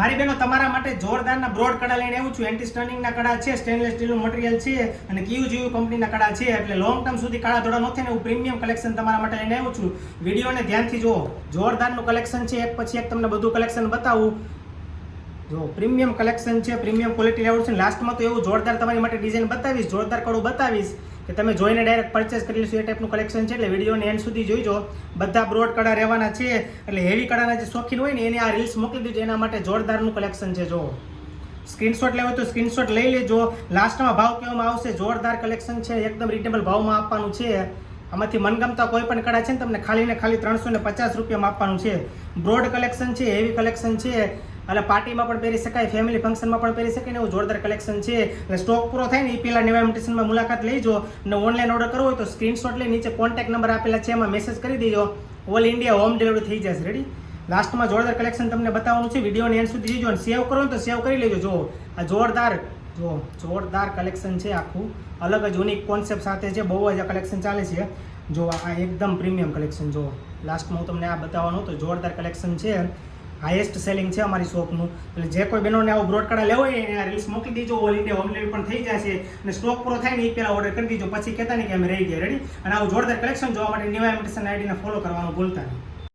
મારી બહેનો તમારા માટે જોરદારના બ્રોડ કડા લઈને આવ્યું છું. એન્ટી સ્ટર્નિંગના કડા છે, સ્ટેનલેસ સ્ટીલનું મટીરિયલ છે અને QGU કંપનીના કડા છે, એટલે લોંગ ટર્મ સુધી કાળા ધોળા ન થાય ને એવું પ્રીમિયમ કલેક્શન તમારા માટે લઈને આવ્યું છું. વિડીયોને ધ્યાનથી જુઓ. જોરદારનું કલેક્શન છે, એક પછી એક તમને બધું કલેક્શન બતાવું. જો પ્રીમિયમ કલેક્શન છે, પ્રીમિયમ ક્વોલિટી લેવું છે. લાસ્ટમાં તો એવું જોરદાર તમારી માટે ડિઝાઇન બતાવીશ, જોરદાર કડું બતાવીશ કે તમે જોઈને ડાયરેક્ટ પરચેસ કરી લેશો એ ટાઈપનું કલેક્શન છે. એટલે વિડીયોને એન્ડ સુધી જોઈજો. બધા બ્રોડ કડા રહેવાના છે, એટલે હેવી કડાના જે શોખીન હોય ને એને આ રીલ્સ મોકલી દેજો. એના માટે જોરદારનું કલેક્શન છે. જો સ્ક્રીનશોટ લેવો તો સ્ક્રીનશોટ લઈ લેજો. લાસ્ટમાં ભાવ કહેવામાં આવશે. જોરદાર કલેક્શન છે, એકદમ રિઝનેબલ ભાવમાં આપવાનું છે. આમાંથી મનગમતા કોઈ પણ કડા છે ને તમને ખાલી ને ખાલી 350 રૂપિયામાં આપવાનું છે. બ્રોડ કલેક્શન છે, હેવી કલેક્શન છે, એટલે પાર્ટીમાં પણ પહેરી શકાય, ફેમિલી ફંક્શનમાં પણ પહેરી શકાય ને એવું જોરદાર કલેક્શન છે. એટલે સ્ટોક પૂરો થાય ને એ પહેલાં નેવા ઇમિટેશનમાં મુલાકાત લેજો. અને ઓનલાઈન ઓર્ડર કરવો હોય તો સ્ક્રીનશોટ લઈ નીચે કોન્ટેક્ટ નંબર આપેલા છે, એમાં મેસેજ કરી દેજો. ઓલ ઇન્ડિયા હોમ ડિલિવરી થઈ જશે. રેડી. લાસ્ટમાં જોરદાર કલેક્શન તમને બતાવવાનું છે. વિડીયોને એન્ડ સુધી જોજો અને સેવ કરો ને તો સેવ કરી લેજો. જો આ જોરદાર કલેક્શન છે, આખું અલગ જ યુનિક કોન્સેપ્ટ સાથે છે. બહુ જ આ કલેક્શન ચાલે છે. જો આ એકદમ પ્રીમિયમ કલેક્શન. જો લાસ્ટમાં હું તમને આ બતાવવાનું તો જોરદાર કલેક્શન છે. હાઈએસ્ટ સેલિંગ છે અમારી શોપનું. એટલે જે કોઈ બહેનોને આવો બ્રોડ કડા લેવો હોય એને આ રીલ્સ મોકલી દેજો. ઓલ ઇન્ડિયા હોમ ડિલિવરી પણ થઈ જશે અને સ્ટોક પૂરો થાય ને એ પહેલાં ઓર્ડર કરી દેજો. પછી કહેતા નહીં કે અમે રહી ગયા. રેડી. અને આવું જોરદાર કલેક્શન જોવા માટે નેવા ઇમિટેશન આઈડીને ફોલો કરવાનું ભૂલતા નહીં.